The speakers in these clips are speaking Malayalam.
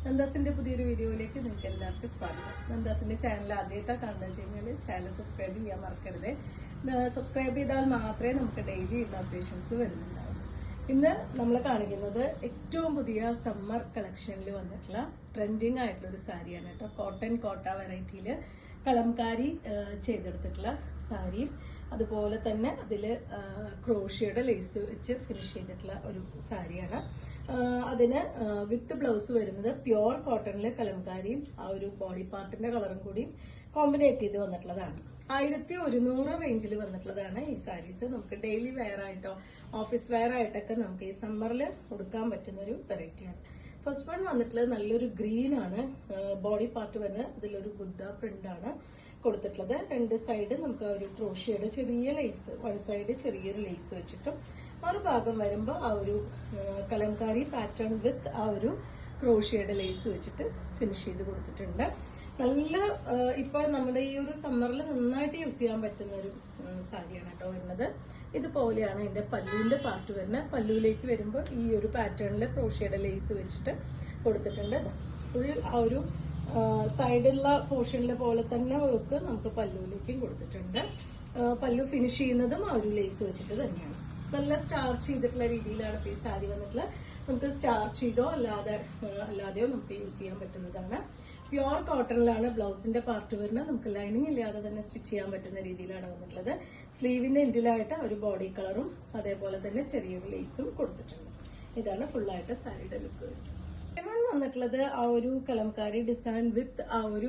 നന്ദാസിന്റെ പുതിയൊരു വീഡിയോയിലേക്ക് നിങ്ങൾക്ക് എല്ലാവർക്കും സ്വാഗതം. നന്ദാസിന്റെ ചാനൽ ആദ്യമായിട്ടാണ് കാണുന്നത് കഴിഞ്ഞാൽ ചാനൽ സബ്സ്ക്രൈബ് ചെയ്യാൻ മറക്കരുത്. സബ്സ്ക്രൈബ് ചെയ്താൽ മാത്രമേ നമുക്ക് ഡെയിലി ഉള്ള അപ്ഡേഷൻസ് വരുന്നുണ്ടാവുള്ളൂ. ഇന്ന് നമ്മൾ കാണിക്കുന്നത് ഏറ്റവും പുതിയ സമ്മർ കളക്ഷനിൽ വന്നിട്ടുള്ള ട്രെൻഡിങ് ആയിട്ടുള്ള ഒരു സാരിയാണ് കേട്ടോ. കോട്ടൺ കോട്ട വെറൈറ്റിയിൽ കലംകാരി ചെയ്തെടുത്തിട്ടുള്ള സാരിയും അതുപോലെ തന്നെ അതിൽ ക്രോഷ്യയുടെ ലേസ് വെച്ച് ഫിനിഷ് ചെയ്തിട്ടുള്ള ഒരു സാരിയാണ്. അതിന് വിത്ത് ബ്ലൗസ് വരുന്നത് പ്യുവർ കോട്ടണിൽ കലംകാരിയും ആ ഒരു ബോഡി പാർട്ടിന്റെ കളറും കൂടി കോമ്പിനേറ്റ് ചെയ്ത് വന്നിട്ടുള്ളതാണ്. 1100 റേഞ്ചിൽ വന്നിട്ടുള്ളതാണ് ഈ സാരീസ്. നമുക്ക് ഡെയിലി വെയർ ആയിട്ടോ ഓഫീസ് വെയർ ആയിട്ടൊക്കെ നമുക്ക് ഈ സമ്മറിൽ കൊടുക്കാൻ പറ്റുന്ന ഒരു വെറൈറ്റിയാണ്. ഫസ്റ്റ് വൺ വന്നിട്ടുള്ളത് നല്ലൊരു ഗ്രീൻ ആണ്. ബോഡി പാർട്ട് വന്ന് അതിലൊരു ബുദ്ധ പ്രിന്റ് ആണ് കൊടുത്തിട്ടുള്ളത്. രണ്ട് സൈഡ് നമുക്ക് ഒരു ക്രോഷ്യയുടെ ചെറിയ ലേസ്, വൺ സൈഡ് ചെറിയൊരു ലേസ് വെച്ചിട്ടും മറുഭാഗം വരുമ്പോൾ ആ ഒരു കലംകാരി പാറ്റേൺ വിത്ത് ആ ഒരു ക്രോഷ്യയുടെ ലേസ് വെച്ചിട്ട് ഫിനിഷ് ചെയ്ത് കൊടുത്തിട്ടുണ്ട്. നല്ല ഇപ്പോൾ നമ്മുടെ ഈ ഒരു സമ്മറിൽ നന്നായിട്ട് യൂസ് ചെയ്യാൻ പറ്റുന്ന ഒരു സാരിയാണ് കേട്ടോ വരുന്നത്. ഇതുപോലെയാണ് ഇതിന്റെ പല്ലുവിന്റെ പാർട്ട് വരുന്നത്. പല്ലുവിലേക്ക് വരുമ്പോൾ ഈ ഒരു പാറ്റേണിൽ ക്രോഷ്യയുടെ ലേസ് വെച്ചിട്ട് കൊടുത്തിട്ടുണ്ട്. ഫുൾ ആ ഒരു സൈഡിലുള്ള പോർഷനിലെ പോലെ തന്നെ വർക്ക് നമുക്ക് പല്ലുവിലേക്കും കൊടുത്തിട്ടുണ്ട്. പല്ലു ഫിനിഷ് ചെയ്യുന്നതും ആ ഒരു ലേസ് വെച്ചിട്ട് തന്നെയാണ്. നല്ല സ്റ്റാർച്ച് ചെയ്തിട്ടുള്ള രീതിയിലാണ് ഇപ്പോൾ ഈ സാരി വന്നിട്ടുള്ളത്. നമുക്ക് സ്റ്റാർച്ച് ചെയ്തോ അല്ലാതെയോ നമുക്ക് യൂസ് ചെയ്യാൻ പറ്റുന്നതാണ്. പ്യുവർ കോട്ടണിലാണ് ബ്ലൗസിന്റെ പാർട്ട് വരുന്നത്. നമുക്ക് ലൈനിങ് ഇല്ലാതെ തന്നെ സ്റ്റിച്ച് ചെയ്യാൻ പറ്റുന്ന രീതിയിലാണ് വന്നിട്ടുള്ളത്. സ്ലീവിന്റെ എൻഡിലായിട്ട് ഒരു ബോഡി കളറും അതേപോലെ തന്നെ ചെറിയൊരു ലേസും കൊടുത്തിട്ടുണ്ട്. ഇതാണ് ഫുള്ളായിട്ട് സാരിയുടെ ലുക്ക് വരുന്നത്. വന്നിട്ടുള്ളത് ആ ഒരു കലംകാരി ഡിസൈൻ വിത്ത് ആ ഒരു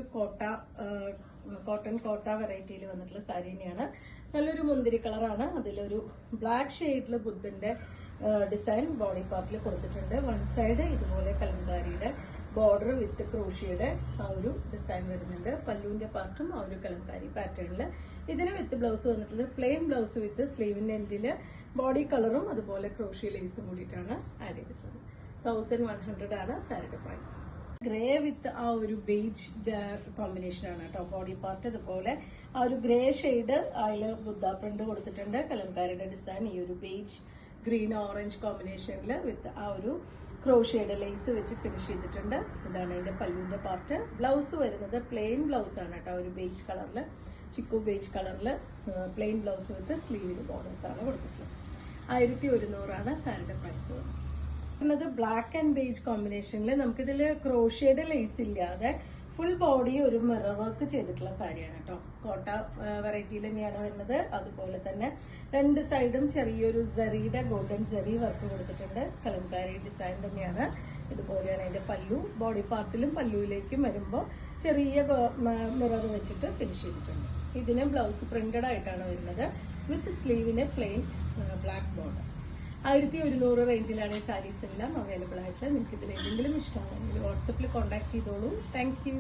കോട്ടൺ കോട്ട വെറൈറ്റിയിൽ വന്നിട്ടുള്ള സാരി തന്നെയാണ്. നല്ലൊരു മുന്തിരി കളറാണ്. അതിലൊരു ബ്ലാക്ക് ഷെയ്ഡിൽ ബുദ്ധന്റെ ഡിസൈൻ ബോഡി പാർട്ടിൽ കൊടുത്തിട്ടുണ്ട്. വൺ സൈഡ് ഇതുപോലെ കലംകാരിയുടെ ബോർഡർ വിത്ത് ക്രോഷ്യയുടെ ആ ഒരു ഡിസൈൻ വരുന്നുണ്ട്. പല്ലുവിന്റെ പാർട്ടും ആ ഒരു കലംകാരി പാറ്റേണില്. ഇതിന് വിത്ത് ബ്ലൗസ് വന്നിട്ടുള്ളത് പ്ലെയിൻ ബ്ലൗസ് വിത്ത് സ്ലീവിന്റെ എൻഡില് ബോഡി കളറും അതുപോലെ ക്രോഷ്യ ലേസും കൂടിയിട്ടാണ് ആഡ് ചെയ്തിട്ടുള്ളത്. 1100 ആണ് സാരിയുടെ പ്രൈസ്. ഗ്രേ വിത്ത് ആ ഒരു ബേജ് കോമ്പിനേഷൻ ആണ് കേട്ടോ. ബോഡി പാർട്ട് ഇതുപോലെ ആ ഒരു ഗ്രേ ഷെയ്ഡ് അതിൽ ബുദ്ധ പ്രിന്റ് കൊടുത്തിട്ടുണ്ട്. കലംകാരിയുടെ ഡിസൈൻ ഈ ഒരു ബേജ് ഗ്രീൻ ഓറഞ്ച് കോമ്പിനേഷനിൽ വിത്ത് ആ ഒരു ക്രോഷ്യയുടെ ലേസ് വെച്ച് ഫിനിഷ് ചെയ്തിട്ടുണ്ട്. ഇതാണ് ഇതിന്റെ പല്ലുവിന്റെ പാർട്ട്. ബ്ലൗസ് വരുന്നത് പ്ലെയിൻ ബ്ലൗസ് ആണ് കേട്ടോ. ഒരു ബേജ് കളറിൽ, ചിക്കു ബേജ് കളറിൽ പ്ലെയിൻ ബ്ലൗസ് വിത്ത് സ്ലീവിന് ബോർഡേഴ്സ് ആണ് കൊടുത്തിട്ടുള്ളത്. 1100 ആണ് സാരിയുടെ പ്രൈസ്. ബ്ലാക്ക് ആൻഡ് ബേജ് കോമ്പിനേഷനിൽ നമുക്കിതിൽ ക്രോഷ്യയുടെ ലേസ് ഇല്ലാതെ ഫുൾ ബോഡി ഒരു മിറർ വർക്ക് ചെയ്തിട്ടുള്ള സാരിയാണ് കേട്ടോ. കോട്ട വെറൈറ്റിയിൽ തന്നെയാണ് വരുന്നത്. അതുപോലെ തന്നെ രണ്ട് സൈഡും ചെറിയൊരു സറിയുടെ ഗോൾഡൻ സറി വർക്ക് കൊടുത്തിട്ടുണ്ട്. കലംകാരി ഡിസൈൻ തന്നെയാണ്. ഇതുപോലെയാണ് അതിന്റെ പല്ലു. ബോഡി പാർട്ടിലും പല്ലുവിലേക്കും വരുമ്പോൾ ചെറിയ മിറർ വെച്ചിട്ട് ഫിനിഷ് ചെയ്തിട്ടുണ്ട്. ഇതിന് ബ്ലൗസ് പ്രിന്റഡ് ആയിട്ടാണ് വരുന്നത് വിത്ത് സ്ലീവിന് പ്ലെയിൻ ബ്ലാക്ക് ബോർഡർ. 1100 റേഞ്ചിലാണ് ഈ സാരീസ് എല്ലാം അവൈലബിൾ ആയിട്ടുള്ളത്. നിങ്ങൾക്ക് ഇതിൽ എന്തെങ്കിലും ഇഷ്ടമാണെങ്കിൽ വാട്സപ്പിൽ കോൺടാക്ട് ചെയ്തോളൂ. Thank you.